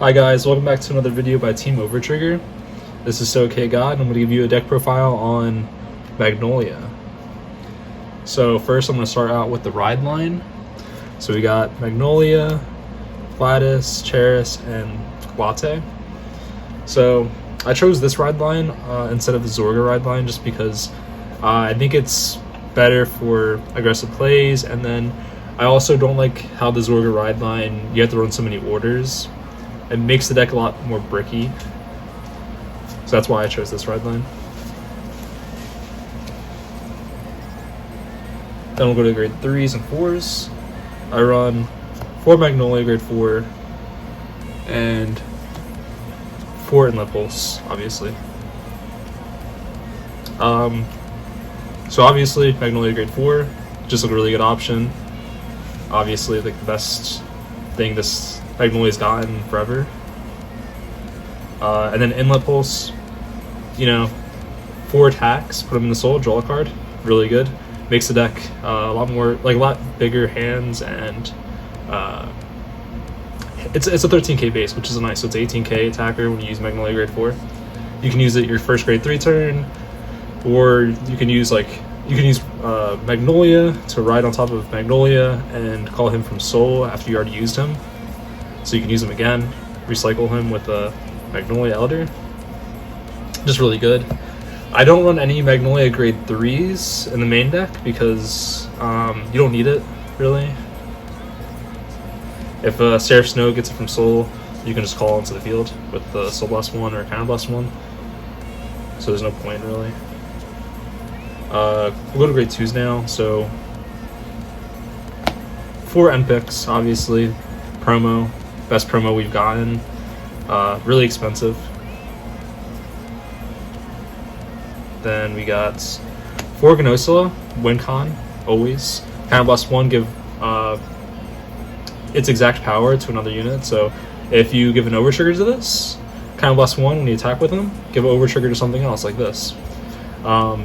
Hi guys, welcome back to another video by Team Overtrigger. This is SoK God, and I'm going to give you a deck profile on Magnolia. So first I'm going to start out with the ride line. So we got Magnolia, Gladys, Cheris, and Latte. So I chose this ride line instead of the Zorga ride line just because I think it's better for aggressive plays, and then I also don't like how the Zorga ride line, you have to run so many orders. It makes the deck a lot more bricky. So that's why I chose this ride line. Then we'll go to grade 3s and 4s. I run 4 Magnolia grade 4 and 4 Inlet Pulse, obviously. So obviously Magnolia grade 4, just a really good option. Obviously like the best thing this Magnolia's gotten forever. And then Inlet Pulse, you know, 4 attacks, put them in the soul, draw a card, really good. Makes the deck a lot more, like a lot bigger hands, and it's a 13k base, which is nice. So it's 18k attacker when you use Magnolia grade 4. You can use it your first grade 3 turn, or you can use Magnolia to ride on top of Magnolia and call him from soul after you already used him. So you can use him again, recycle him with a Magnolia Elder. Just really good. I don't run any Magnolia grade 3s in the main deck because you don't need it, really. If Seraph Snow gets it from soul, you can just call into the field with the Soul Blast 1 or Counter Blast 1. So there's no point, really. We'll go to grade 2s now. So 4 end picks, obviously. Promo. Best promo we've gotten. Really expensive. Then we got 4 Gnosila, win con, always. Counter Blast 1, give its exact power to another unit. So if you give an overtrigger to this, Counter Blast 1, when you attack with him, give an overtrigger to something else, like this. 4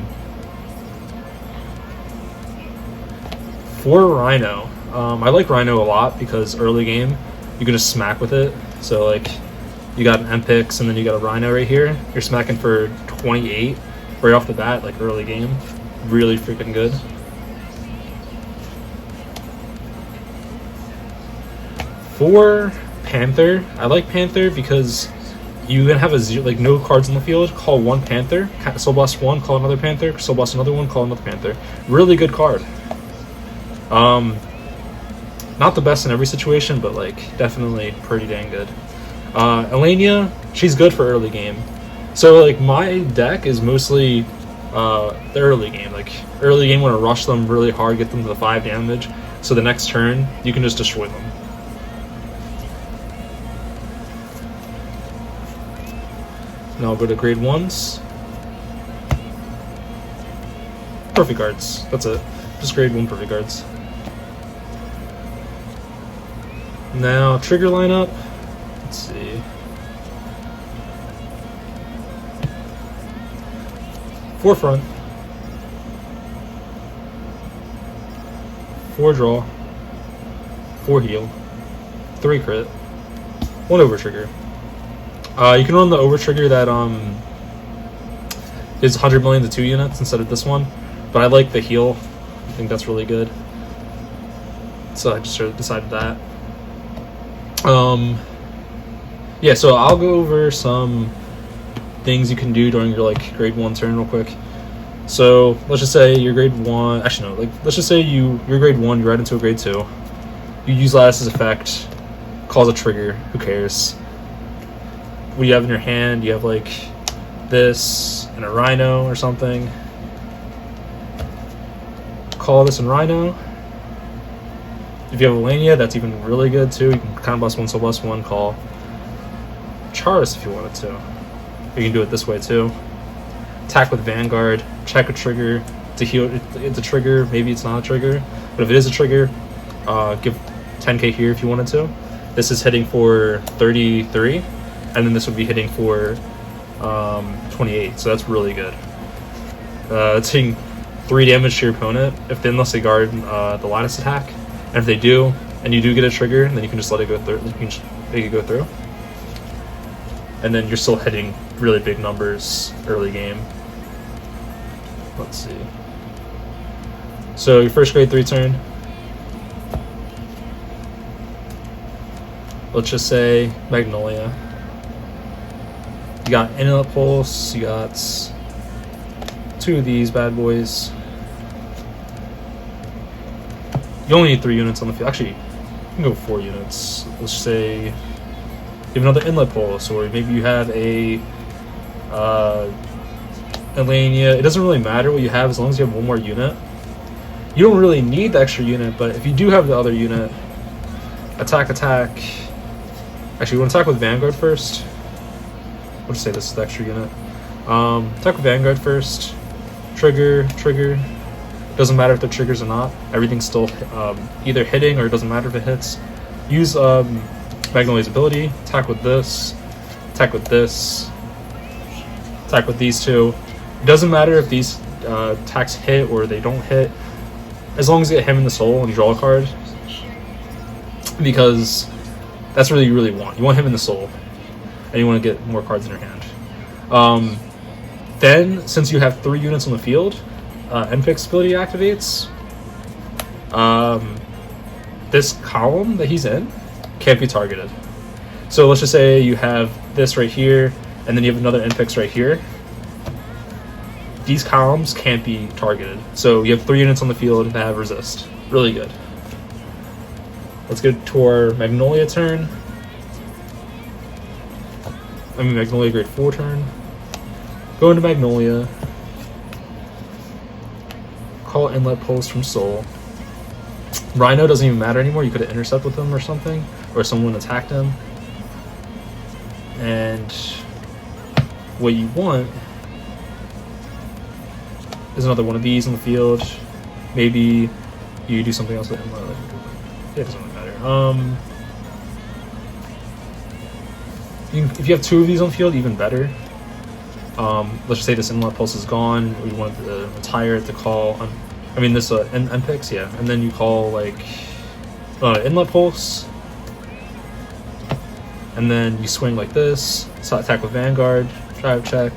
Rhino. I like Rhino a lot because early game, you can just smack with it. So like, you got an M-Pix and then you got a Rhino right here. You're smacking for 28 right off the bat, like early game. Really freaking good. For Panther, I like Panther because you can have no cards in the field. Call 1 Panther, Soul Blast 1, call another Panther, Soul Blast another one, call another Panther. Really good card. Not the best in every situation, but like definitely pretty dang good. Elenia, she's good for early game. So like my deck is mostly the early game. Like early game, want to rush them really hard, get them to the 5 damage. So the next turn you can just destroy them. Now I'll go to grade 1s. Perfect cards. That's it. Just grade 1 perfect cards. Now trigger lineup. Let's see. 4 front, 4 draw, 4 heal, 3 crit, 1 overtrigger. You can run the overtrigger that is 100 million to 2 units instead of this one, but I like the heal. I think that's really good. So I just sort of decided that. Yeah, so I'll go over some things you can do during your like grade 1 turn real quick. So let's just say you're grade 1, actually no, like let's just say you're grade 1, you're right into a grade 2. You use Lattice's effect, cause a trigger, who cares? What do you have in your hand? You have like this and a Rhino or something. Call this in Rhino. If you have Elenia, that's even really good too. You can Counter Blast 1, Soul Blast 1, call Charis if you wanted to. You can do it this way too. Attack with Vanguard, check a trigger to heal. It's a trigger, maybe it's not a trigger, but if it is a trigger, give 10k here if you wanted to. This is hitting for 33, and then this would be hitting for 28, so that's really good. It's hitting 3 damage to your opponent unless they guard the Lattice attack. And if they do, and you do get a trigger, then you can just let it go through. You can just make it go through. and then you're still hitting really big numbers early game. Let's see. So your first grade 3 turn. Let's just say Magnolia. You got Inlet Pulse, you got 2 of these bad boys. You only need 3 units on the field. Actually, you can go 4 units. Let's say you have another Inlet Pulse, or maybe you have a Elenia. It doesn't really matter what you have as long as you have 1 more unit. You don't really need the extra unit, but if you do have the other unit, attack. Actually, you want to attack with Vanguard first. We'll just say this is the extra unit. Attack with Vanguard first. Trigger. Doesn't matter if the triggers or not. Everything's still either hitting, or it doesn't matter if it hits. Use Magnolia's ability. Attack with this. Attack with this. Attack with these 2. It doesn't matter if these attacks hit or they don't hit, as long as you get him in the soul and you draw a card. Because that's what you really want. You want him in the soul, and you want to get more cards in your hand. Then, since you have 3 units on the field, NPIC's ability activates. This column that he's in can't be targeted. So let's just say you have this right here, and then you have another NPIC's right here. These columns can't be targeted. So you have 3 units on the field that have resist. Really good. Let's go to our Magnolia turn. Magnolia grade 4 turn. Go into Magnolia. Call Inlet Pulse from Soul. Rhino doesn't even matter anymore. You could have intercepted with him or something, or someone attacked him. And what you want is another one of these on the field. Maybe you do something else with Inlet. It doesn't really matter. If you have 2 of these on the field, even better. Let's just say this Inlet Pulse is gone. We want to retire it to call. This NPICs, yeah. And then you call like Inlet Pulse, and then you swing like this. So attack with Vanguard. Drive check.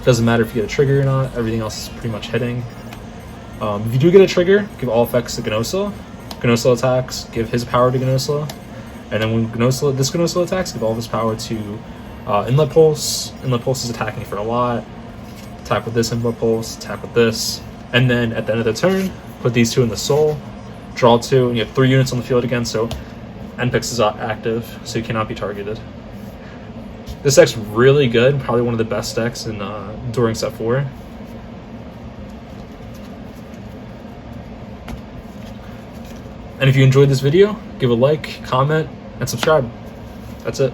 Doesn't matter if you get a trigger or not. Everything else is pretty much hitting. If you do get a trigger, give all effects to Gnosla. Gnosla attacks, give his power to Gnosla. And then when this Gnosla attacks, give all of his power to Inlet Pulse. Inlet Pulse is attacking for a lot. Attack with this Inlet Pulse, attack with this. And then at the end of the turn, put these 2 in the soul, draw 2, and you have 3 units on the field again, so NPIX is active, so you cannot be targeted. This deck's really good, probably one of the best decks in during set 4. And if you enjoyed this video, give a like, comment, and subscribe. That's it.